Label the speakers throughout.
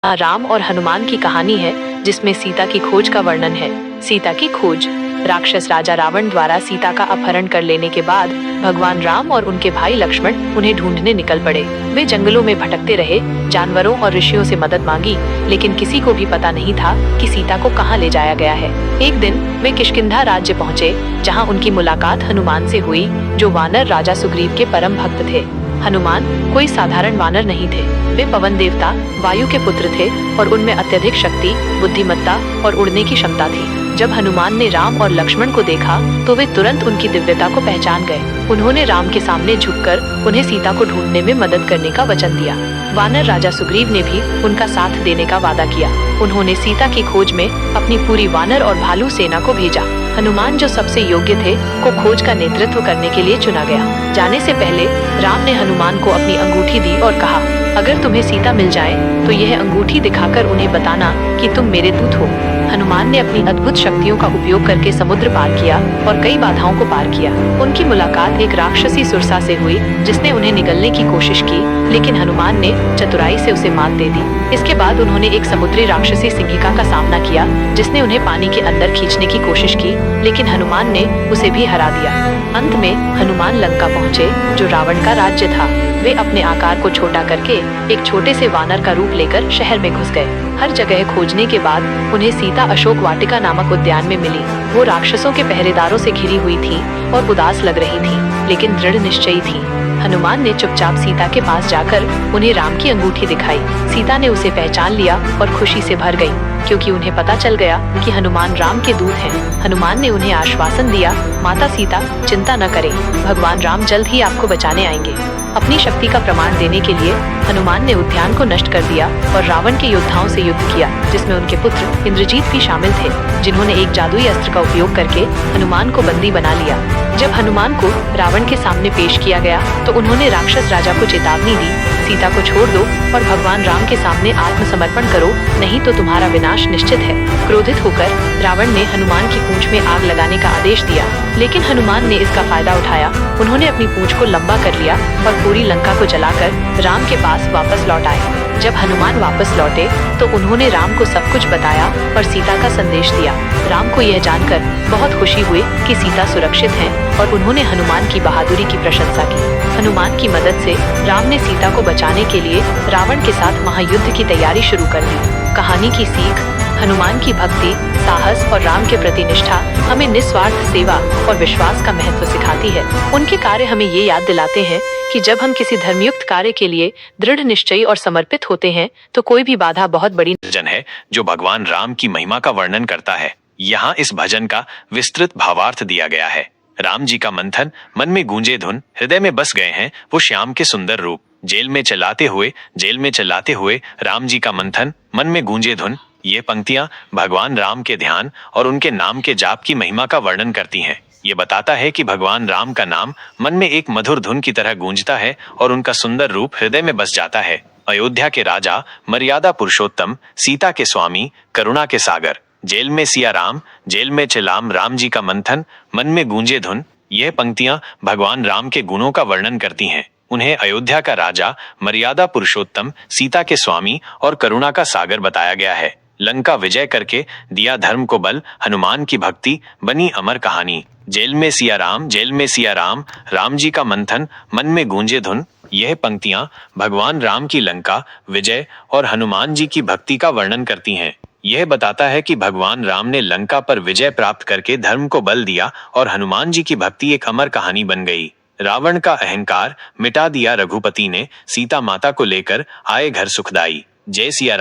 Speaker 1: राम और हनुमान की कहानी है जिसमें सीता की खोज का वर्णन है। सीता की खोज। राक्षस राजा रावण द्वारा सीता का अपहरण कर लेने के बाद भगवान राम और उनके भाई लक्ष्मण उन्हें ढूंढने निकल पड़े। वे जंगलों में भटकते रहे, जानवरों और ऋषियों से मदद मांगी, लेकिन किसी को भी पता नहीं था कि सीता को कहाँ ले जाया गया है। एक दिन वे किष्किंधा राज्य पहुँचे, जहाँ उनकी मुलाकात हनुमान से हुई, जो वानर राजा सुग्रीव के परम भक्त थे। हनुमान कोई साधारण वानर नहीं थे। वे पवन देवता वायु के पुत्र थे और उनमें अत्यधिक शक्ति, बुद्धिमत्ता और उड़ने की क्षमता थी। जब हनुमान ने राम और लक्ष्मण को देखा तो वे तुरंत उनकी दिव्यता को पहचान गए। उन्होंने राम के सामने झुककर उन्हें सीता को ढूंढने में मदद करने का वचन दिया। वानर राजा सुग्रीव ने भी उनका साथ देने का वादा किया। उन्होंने सीता की खोज में अपनी पूरी वानर और भालू सेना को भेजा। हनुमान, जो सबसे योग्य थे, को खोज का नेतृत्व करने के लिए चुना गया। जाने से पहले राम ने हनुमान को अपनी अंगूठी दी और कहा, अगर तुम्हें सीता मिल जाए तो यह अंगूठी दिखाकर उन्हें बताना कि तुम मेरे दूत हो। हनुमान ने अपनी अद्भुत शक्तियों का उपयोग करके समुद्र पार किया और कई बाधाओं को पार किया। उनकी मुलाकात एक राक्षसी सुरसा से हुई, जिसने उन्हें निगलने की कोशिश की, लेकिन हनुमान ने चतुराई से उसे मात दे दी। इसके बाद उन्होंने एक समुद्री राक्षसी सिंहिका का सामना किया, जिसने उन्हें पानी के अंदर खींचने की कोशिश की, लेकिन हनुमान ने उसे भी हरा दिया। अंत में हनुमान लंका पहुँचे, जो रावण का राज्य था। वे अपने आकार को छोटा करके एक छोटे से वानर का रूप लेकर शहर में घुस गए। हर जगह खोजने के बाद उन्हें सीता अशोक वाटिका नामक उद्यान में मिली। वो राक्षसों के पहरेदारों से घिरी हुई थी और उदास लग रही थी, लेकिन दृढ़ निश्चयी थी। हनुमान ने चुपचाप सीता के पास जाकर उन्हें राम की अंगूठी दिखाई। सीता ने उसे पहचान लिया और खुशी से भर गई, क्योंकि उन्हें पता चल गया कि हनुमान राम के दूत हैं। हनुमान ने उन्हें आश्वासन दिया, माता सीता, चिंता न करें, भगवान राम जल्द ही आपको बचाने आएंगे। अपनी शक्ति का प्रमाण देने के लिए हनुमान ने उद्यान को नष्ट कर दिया और रावण के योद्धाओं से युद्ध किया, जिसमें उनके पुत्र इंद्रजीत भी शामिल थे, जिन्होंने एक जादुई अस्त्र का उपयोग करके हनुमान को बंदी बना लिया। जब हनुमान को रावण के सामने पेश किया गया तो उन्होंने राक्षस राजा को चेतावनी दी, सीता को छोड़ दो और भगवान राम के सामने आत्मसमर्पण करो, नहीं तो तुम्हारा विनाश निश्चित है। क्रोधित होकर रावण ने हनुमान की पूंछ में आग लगाने का आदेश दिया, लेकिन हनुमान ने इसका फायदा उठाया। उन्होंने अपनी पूंछ को लंबा कर लिया और पूरी लंका को जलाकर राम के पास वापस लौट आए। जब हनुमान वापस लौटे तो उन्होंने राम को सब कुछ बताया और सीता का संदेश दिया। राम को यह जानकर बहुत खुशी हुई कि सीता सुरक्षित है और उन्होंने हनुमान की बहादुरी की प्रशंसा की। हनुमान की मदद से राम ने सीता को बचाने के लिए रावण के साथ महायुद्ध की तैयारी शुरू कर दी। कहानी की सीख: हनुमान की भक्ति, साहस और राम के प्रति निष्ठा हमें निस्वार्थ सेवा और विश्वास का महत्व सिखाती है। उनके कार्य हमें ये याद दिलाते हैं कि जब हम किसी धर्मयुक्त कार्य के लिए दृढ़ निश्चयी और समर्पित होते हैं तो कोई भी बाधा बहुत बड़ी
Speaker 2: भजन है जो भगवान राम की महिमा का वर्णन करता है। यहाँ इस भजन का विस्तृत भावार्थ दिया गया है। राम जी का मंथन, मन में गूंजे धुन, हृदय में बस गए हैं वो श्याम के सुंदर रूप। जेल में चलाते हुए राम जी का मंथन, मन में गूंजे धुन। ये पंक्तियां भगवान राम के ध्यान और उनके नाम के जाप की महिमा का वर्णन करती हैं। ये बताता है कि भगवान राम का नाम मन में एक मधुर धुन की तरह गूंजता है और उनका सुंदर रूप हृदय में बस जाता है। अयोध्या के राजा, मर्यादा पुरुषोत्तम, सीता के स्वामी, करुणा के सागर। जेल में सिया राम, जेल में चिलाम, राम जी का मंथन, मन में गूंजे धुन। यह पंक्तियां भगवान राम के गुणों का वर्णन करती हैं। उन्हें अयोध्या का राजा, मर्यादा पुरुषोत्तम, सीता के स्वामी और करुणा का सागर बताया गया है। लंका विजय करके दिया धर्म को बल, हनुमान की भक्ति बनी अमर कहानी। जेल में सिया राम, राम जी का मंथन, मन में गूंजे धुन। यह पंक्तियां भगवान राम की लंका विजय और हनुमान जी की भक्ति का वर्णन करती हैं। यह बताता है कि भगवान राम ने लंका पर विजय प्राप्त करके धर्म को बल दिया और हनुमान जी की भक्ति एक अमर कहानी बन गई। रावण का अहंकार मिटा दिया रघुपति ने, सीता माता को लेकर आए घर सुखदाई। जय सिया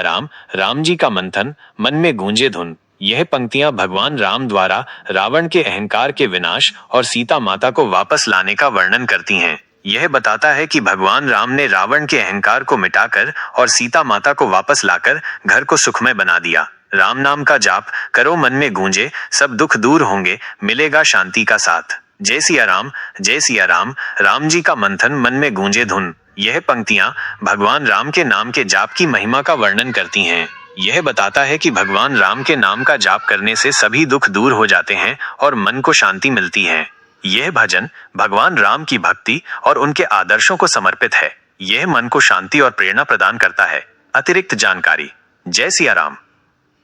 Speaker 2: राम, राम जी का मंथन, मन में गूंजे धुन। यह पंक्तियां भगवान राम द्वारा रावण के अहंकार के विनाश और सीता माता को वापस लाने का वर्णन करती हैं। यह बताता है कि भगवान राम ने रावण के अहंकार को मिटाकर और सीता माता को वापस लाकर घर को सुखमय बना दिया। राम नाम का जाप करो, मन में गूंजे, सब दुख दूर होंगे, मिलेगा शांति का साथ। जय सिया राम, राम जी का मंथन, मन में गूंजे धुन। यह पंक्तियां भगवान राम के नाम के जाप की महिमा का वर्णन करती हैं। यह बताता है कि भगवान राम के नाम का जाप करने से सभी दुख दूर हो जाते हैं और मन को शांति मिलती है। यह भजन भगवान राम की भक्ति और उनके आदर्शों को समर्पित है। यह मन को शांति और प्रेरणा प्रदान करता है। अतिरिक्त जानकारी। जय सिया राम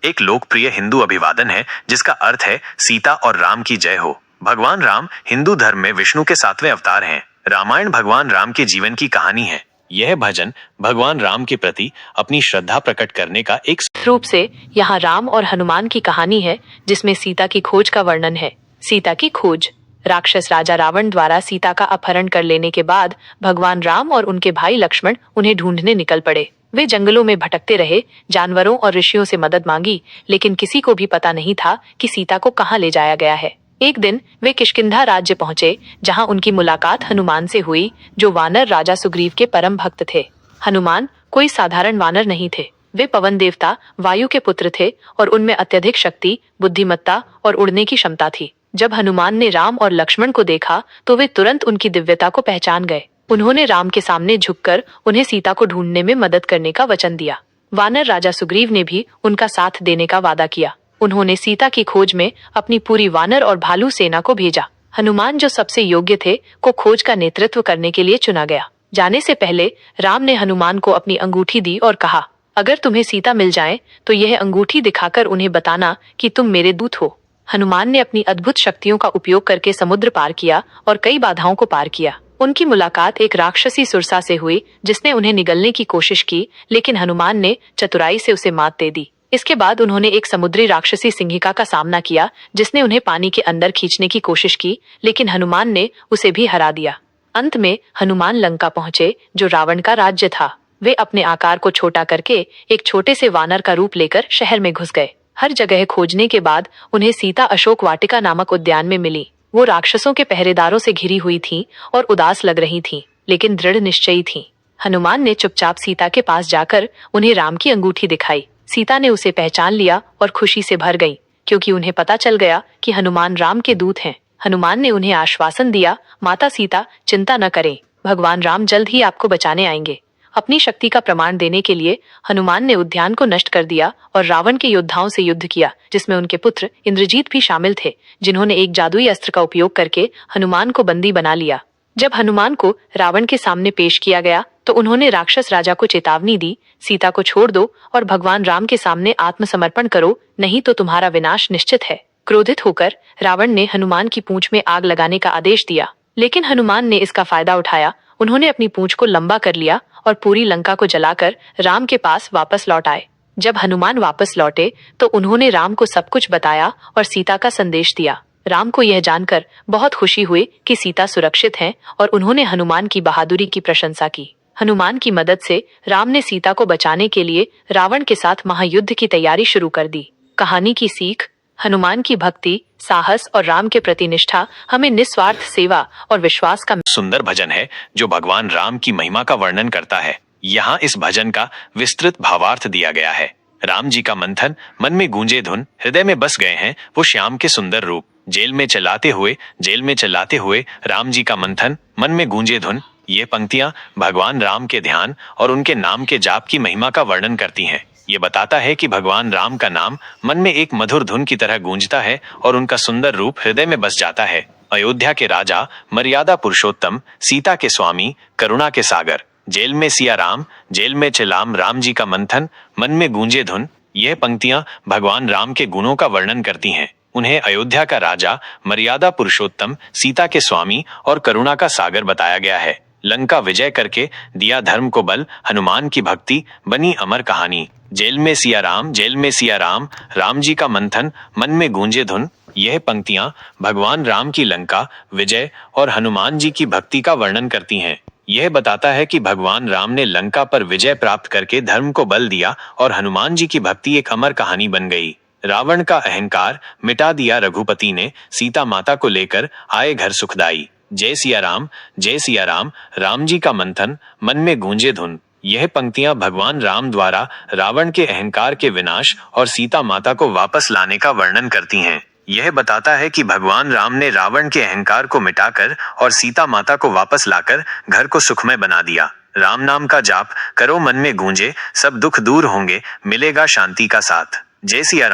Speaker 2: एक लोकप्रिय हिंदू अभिवादन है जिसका अर्थ है सीता और राम की जय हो। भगवान राम हिंदू धर्म में विष्णु के 7वें अवतार हैं। रामायण भगवान राम के जीवन की कहानी है। यह भजन भगवान राम के प्रति अपनी श्रद्धा प्रकट करने का एक
Speaker 1: रूप से यहाँ राम और हनुमान की कहानी है, जिसमें सीता की खोज का वर्णन है। सीता की खोज। राक्षस राजा रावण द्वारा सीता का अपहरण कर लेने के बाद भगवान राम और उनके भाई लक्ष्मण उन्हें ढूंढने निकल पड़े। वे जंगलों में भटकते रहे, जानवरों और ऋषियों से मदद मांगी, लेकिन किसी को भी पता नहीं था कि सीता को कहाँ ले जाया गया है। एक दिन वे किष्किंधा राज्य पहुंचे, जहां उनकी मुलाकात हनुमान से हुई, जो वानर राजा सुग्रीव के परम भक्त थे। हनुमान कोई साधारण वानर नहीं थे। वे पवन देवता वायु के पुत्र थे और उनमें अत्यधिक शक्ति, बुद्धिमत्ता और उड़ने की क्षमता थी। जब हनुमान ने राम और लक्ष्मण को देखा तो वे तुरंत उनकी दिव्यता को पहचान गए। उन्होंने राम के सामने झुककर उन्हें सीता को ढूंढने में मदद करने का वचन दिया। वानर राजा सुग्रीव ने भी उनका साथ देने का वादा किया। उन्होंने सीता की खोज में अपनी पूरी वानर और भालू सेना को भेजा। हनुमान, जो सबसे योग्य थे, को खोज का नेतृत्व करने के लिए चुना गया। जाने से पहले राम ने हनुमान को अपनी अंगूठी दी और कहा, अगर तुम्हें सीता मिल जाए तो यह अंगूठी दिखाकर उन्हें बताना कि तुम मेरे दूत हो। हनुमान ने अपनी अद्भुत शक्तियों का उपयोग करके समुद्र पार किया और कई बाधाओं को पार किया। उनकी मुलाकात एक राक्षसी सुरसा से हुई, जिसने उन्हें निगलने की कोशिश की, लेकिन हनुमान ने चतुराई से उसे मात दे दी। इसके बाद उन्होंने एक समुद्री राक्षसी सिंहिका का सामना किया, जिसने उन्हें पानी के अंदर खींचने की कोशिश की, लेकिन हनुमान ने उसे भी हरा दिया। अंत में हनुमान लंका पहुंचे, जो रावण का राज्य था। वे अपने आकार को छोटा करके एक छोटे से वानर का रूप लेकर शहर में घुस गए। हर जगह खोजने के बाद उन्हें सीता अशोक वाटिका नामक उद्यान में मिली। वो राक्षसों के पहरेदारों से घिरी हुई थीं और उदास लग रही थीं, लेकिन दृढ़ निश्चयी थीं। हनुमान ने चुपचाप सीता के पास जाकर उन्हें राम की अंगूठी दिखाई। सीता ने उसे पहचान लिया और खुशी से भर गई, क्योंकि उन्हें पता चल गया कि हनुमान राम के दूत हैं। हनुमान ने उन्हें आश्वासन दिया, माता सीता, चिंता न करें, भगवान राम जल्द ही आपको बचाने आएंगे। अपनी शक्ति का प्रमाण देने के लिए हनुमान ने उद्यान को नष्ट कर दिया और रावण के योद्धाओं से युद्ध किया, जिसमें उनके पुत्र इंद्रजीत भी शामिल थे, जिन्होंने एक जादुई अस्त्र का उपयोग करके हनुमान को बंदी बना लिया। जब हनुमान को रावण के सामने पेश किया गया तो उन्होंने राक्षस राजा को चेतावनी दी, सीता को छोड़ दो और भगवान राम के सामने आत्मसमर्पण करो, नहीं तो तुम्हारा विनाश निश्चित है। क्रोधित होकर रावण ने हनुमान की पूंछ में आग लगाने का आदेश दिया, लेकिन हनुमान ने इसका फायदा उठाया। उन्होंने अपनी पूंछ को लंबा कर लिया और पूरी लंका को जलाकर राम के पास वापस लौट आए। जब हनुमान वापस लौटे तो उन्होंने राम को सब कुछ बताया और सीता का संदेश दिया। राम को यह जानकर बहुत खुशी हुई कि सीता सुरक्षित हैं और उन्होंने हनुमान की बहादुरी की प्रशंसा की। हनुमान की मदद से राम ने सीता को बचाने के लिए रावण के साथ महायुद्ध की तैयारी शुरू कर दी। कहानी की सीख। हनुमान की भक्ति, साहस और राम के प्रति निष्ठा हमें निस्वार्थ सेवा और विश्वास का
Speaker 2: सुंदर भजन है, जो भगवान राम की महिमा का वर्णन करता है। यहाँ इस भजन का विस्तृत भावार्थ दिया गया है। राम जी का मंथन, मन में गूंजे धुन, हृदय में बस गए हैं वो श्याम के सुंदर रूप। जेल में चलाते हुए राम जी का मंथन, मन में गूंजे धुन। ये पंक्तियां भगवान राम के ध्यान और उनके नाम के जाप की महिमा का वर्णन करती हैं। ये बताता है कि भगवान राम का नाम मन में एक मधुर धुन की तरह गूंजता है और उनका सुंदर रूप हृदय में बस जाता है। अयोध्या के राजा, मर्यादा पुरुषोत्तम, सीता के स्वामी, करुणा के सागर। जेल में सिया राम, जेल में चिलाम, राम जी का मंथन, मन में गूंजे धुन। यह पंक्तियां भगवान राम के गुणों का वर्णन करती हैं। उन्हें अयोध्या का राजा, मर्यादा पुरुषोत्तम, सीता के स्वामी और करुणा का सागर बताया गया है। लंका विजय करके दिया धर्म को बल, हनुमान की भक्ति बनी अमर कहानी। जेल में सिया राम, राम जी का मंथन, मन में गूंजे धुन। यह पंक्तियां भगवान राम की लंका विजय और हनुमान जी की भक्ति का वर्णन करती हैं। यह बताता है कि भगवान राम ने लंका पर विजय प्राप्त करके धर्म को बल दिया और हनुमान जी की भक्ति एक अमर कहानी बन गई। रावण का अहंकार मिटा दिया रघुपति ने, सीता माता को लेकर आए घर सुखदाई। जय सिया राम, राम जी का मंथन, मन में गूंजे धुन। यह पंक्तियां भगवान राम द्वारा रावण के अहंकार के विनाश और सीता माता को वापस लाने का वर्णन करती हैं। यह बताता है कि भगवान राम ने रावण के अहंकार को मिटाकर और सीता माता को वापस लाकर घर को सुखमय बना दिया। राम नाम का जाप करो, मन में गूंजे, सब दुख दूर होंगे, मिलेगा शांति का साथ। जय सिया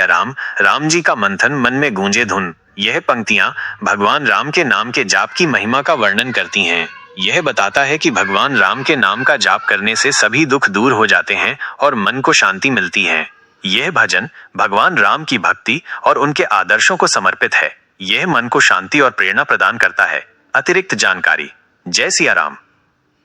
Speaker 2: राम, राम जी का मंथन, मन में गूंजे धुन। यह पंक्तियां भगवान राम के नाम के जाप की महिमा का वर्णन करती हैं। यह बताता है कि भगवान राम के नाम का जाप करने से सभी दुख दूर हो जाते हैं और मन को शांति मिलती है। यह भजन भगवान राम की भक्ति और उनके आदर्शों को समर्पित है। यह मन को शांति और प्रेरणा प्रदान करता है। अतिरिक्त जानकारी। जय सिया राम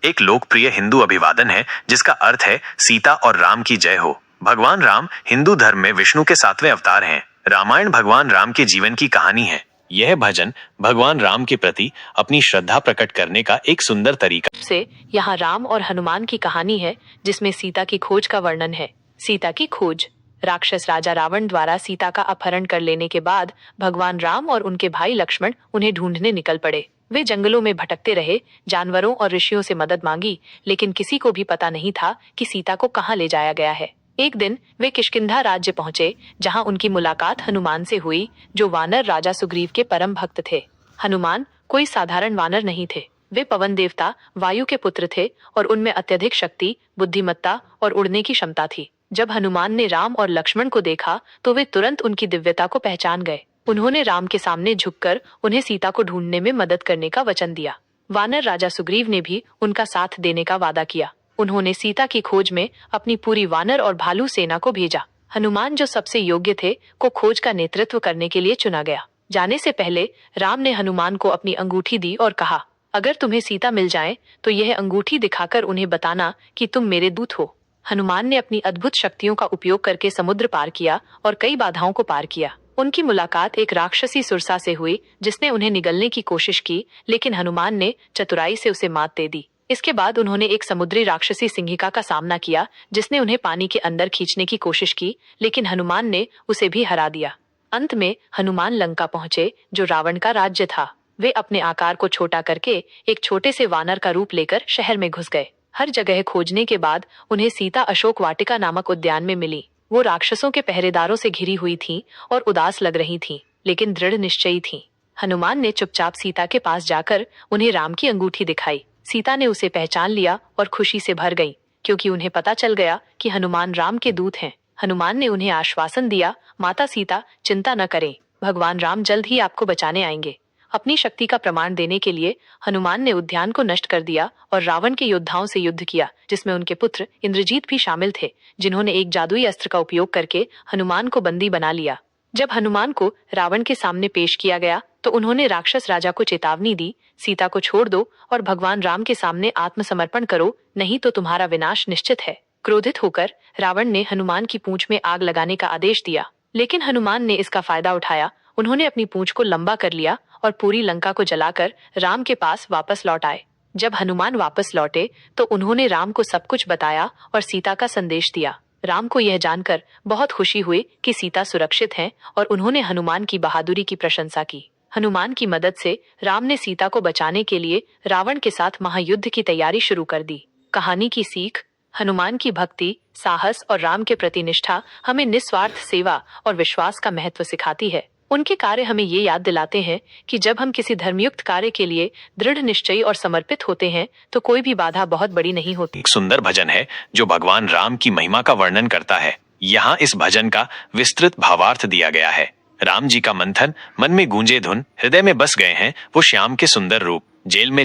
Speaker 2: एक लोकप्रिय हिंदू अभिवादन है जिसका अर्थ है सीता और राम की जय हो। भगवान राम हिंदू धर्म में विष्णु के 7वें अवतार हैं। रामायण भगवान राम के जीवन की कहानी है। यह भजन भगवान राम के प्रति अपनी श्रद्धा प्रकट करने का एक सुंदर तरीका
Speaker 1: से यहाँ राम और हनुमान की कहानी है जिसमें सीता की खोज का वर्णन है। सीता की खोज। राक्षस राजा रावण द्वारा सीता का अपहरण कर लेने के बाद भगवान राम और उनके भाई लक्ष्मण उन्हें ढूंढने निकल पड़े। वे जंगलों में भटकते रहे, जानवरों और ऋषियों से मदद मांगी, लेकिन किसी को भी पता नहीं था कि सीता को कहाँ ले जाया गया है। एक दिन वे किष्किंधा राज्य पहुंचे, जहां उनकी मुलाकात हनुमान से हुई, जो वानर राजा सुग्रीव के परम भक्त थे। हनुमान कोई साधारण वानर नहीं थे। वे पवन देवता वायु के पुत्र थे और उनमें अत्यधिक शक्ति, बुद्धिमत्ता और उड़ने की क्षमता थी। जब हनुमान ने राम और लक्ष्मण को देखा तो वे तुरंत उनकी दिव्यता को पहचान गए। उन्होंने राम के सामने झुककर उन्हें सीता को ढूंढने में मदद करने का वचन दिया। वानर राजा सुग्रीव ने भी उनका साथ देने का वादा किया। उन्होंने सीता की खोज में अपनी पूरी वानर और भालू सेना को भेजा। हनुमान, जो सबसे योग्य थे, को खोज का नेतृत्व करने के लिए चुना गया। जाने से पहले राम ने हनुमान को अपनी अंगूठी दी और कहा, अगर तुम्हें सीता मिल जाए तो यह अंगूठी दिखाकर उन्हें बताना कि तुम मेरे दूत हो। हनुमान ने अपनी अद्भुत शक्तियों का उपयोग करके समुद्र पार किया और कई बाधाओं को पार किया। उनकी मुलाकात एक राक्षसी सुरसा से हुई जिसने उन्हें निगलने की कोशिश की, लेकिन हनुमान ने चतुराई से उसे मात दे दी। इसके बाद उन्होंने एक समुद्री राक्षसी सिंहिका का सामना किया जिसने उन्हें पानी के अंदर खींचने की कोशिश की, लेकिन हनुमान ने उसे भी हरा दिया। अंत में हनुमान लंका पहुंचे, जो रावण का राज्य था। वे अपने आकार को छोटा करके एक छोटे से वानर का रूप लेकर शहर में घुस गए। हर जगह खोजने के बाद उन्हें सीता अशोक वाटिका नामक उद्यान में मिली। वो राक्षसों के पहरेदारों से घिरी हुई थी और उदास लग रही थी, लेकिन दृढ़ निश्चयी थी। हनुमान ने चुपचाप सीता के पास जाकर उन्हें राम की अंगूठी दिखाई। सीता ने उसे पहचान लिया और खुशी से भर गई, क्योंकि उन्हें पता चल गया कि हनुमान राम के दूत हैं। हनुमान ने उन्हें आश्वासन दिया, माता सीता, चिंता न करें, भगवान राम जल्द ही आपको बचाने आएंगे। अपनी शक्ति का प्रमाण देने के लिए हनुमान ने उद्यान को नष्ट कर दिया और रावण के योद्धाओं से युद्ध किया, जिसमें उनके पुत्र इंद्रजीत भी शामिल थे, जिन्होंने एक जादुई अस्त्र का उपयोग करके हनुमान को बंदी बना लिया। जब हनुमान को रावण के सामने पेश किया गया तो उन्होंने राक्षस राजा को चेतावनी दी, सीता को छोड़ दो और भगवान राम के सामने आत्मसमर्पण करो, नहीं तो तुम्हारा विनाश निश्चित है। क्रोधित होकर रावण ने हनुमान की पूंछ में आग लगाने का आदेश दिया, लेकिन हनुमान ने इसका फायदा उठाया। उन्होंने अपनी पूंछ को लंबा कर लिया और पूरी लंका को जलाकर राम के पास वापस लौट आए। जब हनुमान वापस लौटे तो उन्होंने राम को सब कुछ बताया और सीता का संदेश दिया। राम को यह जानकर बहुत खुशी हुई कि सीता सुरक्षित हैं और उन्होंने हनुमान की बहादुरी की प्रशंसा की। हनुमान की मदद से राम ने सीता को बचाने के लिए रावण के साथ महायुद्ध की तैयारी शुरू कर दी। कहानी की सीख। हनुमान की भक्ति, साहस और राम के प्रति निष्ठा हमें निस्वार्थ सेवा और विश्वास का महत्व सिखाती है। उनके कार्य हमें ये याद दिलाते हैं कि जब हम किसी धर्मयुक्त कार्य के लिए दृढ़ निश्चयी और समर्पित होते हैं तो कोई भी बाधा बहुत बड़ी नहीं होती।
Speaker 2: एक सुंदर भजन है जो भगवान राम की महिमा का वर्णन करता है। यहाँ इस भजन का विस्तृत भावार्थ दिया गया है। राम जी का मंथन, मन में गूंजे धुन, हृदय में बस गए हैं वो श्याम के सुंदर रूप। जेल में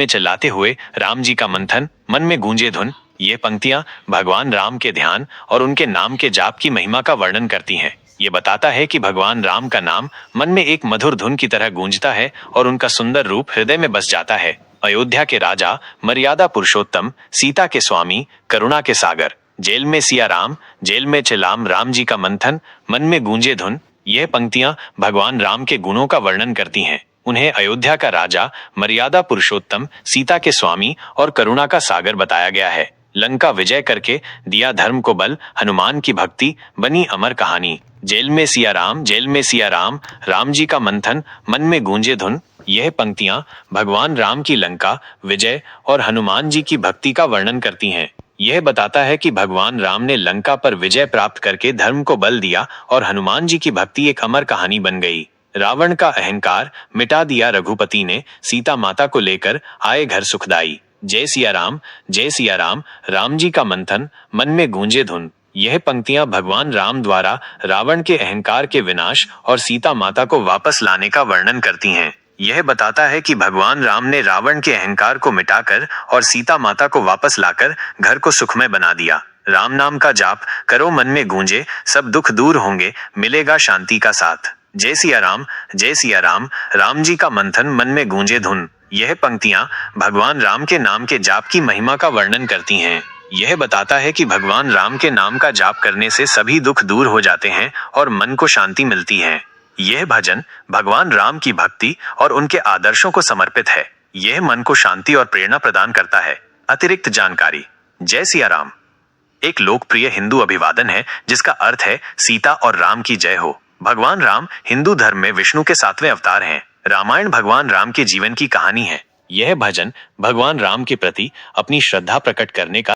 Speaker 2: चलाते हुए राम जी का मंथन, मन में गूंजे धुन। ये पंक्तियां भगवान राम के ध्यान और उनके नाम के जाप की महिमा का वर्णन करती हैं। ये बताता है कि भगवान राम का नाम मन में एक मधुर धुन की तरह गूंजता है और उनका सुंदर रूप हृदय में बस जाता है। अयोध्या के राजा, मर्यादा पुरुषोत्तम, सीता के स्वामी, करुणा के सागर। जेल में सिया राम, जेल में चिलाम, राम जी का मंथन, मन में गूंजे धुन। यह पंक्तियां भगवान राम के गुणों का वर्णन करती हैं। उन्हें अयोध्या का राजा, मर्यादा पुरुषोत्तम, सीता के स्वामी और करुणा का सागर बताया गया है। लंका विजय करके दिया धर्म को बल, हनुमान की भक्ति बनी अमर कहानी। जेल में सिया राम, राम जी का मंथन, मन में गूंजे धुन। यह पंक्तियां भगवान राम की लंका विजय और हनुमान जी की भक्ति का वर्णन करती हैं। यह बताता है कि भगवान राम ने लंका पर विजय प्राप्त करके धर्म को बल दिया और हनुमान जी की भक्ति एक अमर कहानी बन गई। रावण का अहंकार मिटा दिया रघुपति ने, सीता माता को लेकर आए घर सुखदाई। जय सिया राम, राम जी का मंथन, मन में गूंजे धुन। यह पंक्तियां भगवान राम द्वारा रावण के अहंकार के विनाश और सीता माता को वापस लाने का वर्णन करती हैं। यह बताता है कि भगवान राम ने रावण के अहंकार को मिटाकर और सीता माता को वापस लाकर घर को सुखमय बना दिया। राम नाम का जाप करो, मन में गूंजे, सब दुख दूर होंगे, मिलेगा शांति का साथ। जय सिया राम, जय सिया राम, राम जी का मंथन, मन में गूंजे धुन। यह पंक्तियां भगवान राम के नाम के जाप की महिमा का वर्णन करती हैं। यह बताता है कि भगवान राम के नाम का जाप करने से सभी दुख दूर हो जाते हैं और मन को शांति मिलती है। यह भजन भगवान राम की भक्ति और उनके आदर्शों को समर्पित है। यह मन को शांति और प्रेरणा प्रदान करता है। अतिरिक्त जानकारी। जय सिया राम एक लोकप्रिय हिंदू अभिवादन है जिसका अर्थ है सीता और राम की जय हो। भगवान राम हिंदू धर्म में विष्णु के 7वें अवतार हैं। रामायण भगवान राम के जीवन की कहानी है। यह भजन भगवान राम के प्रति अपनी श्रद्धा प्रकट करने का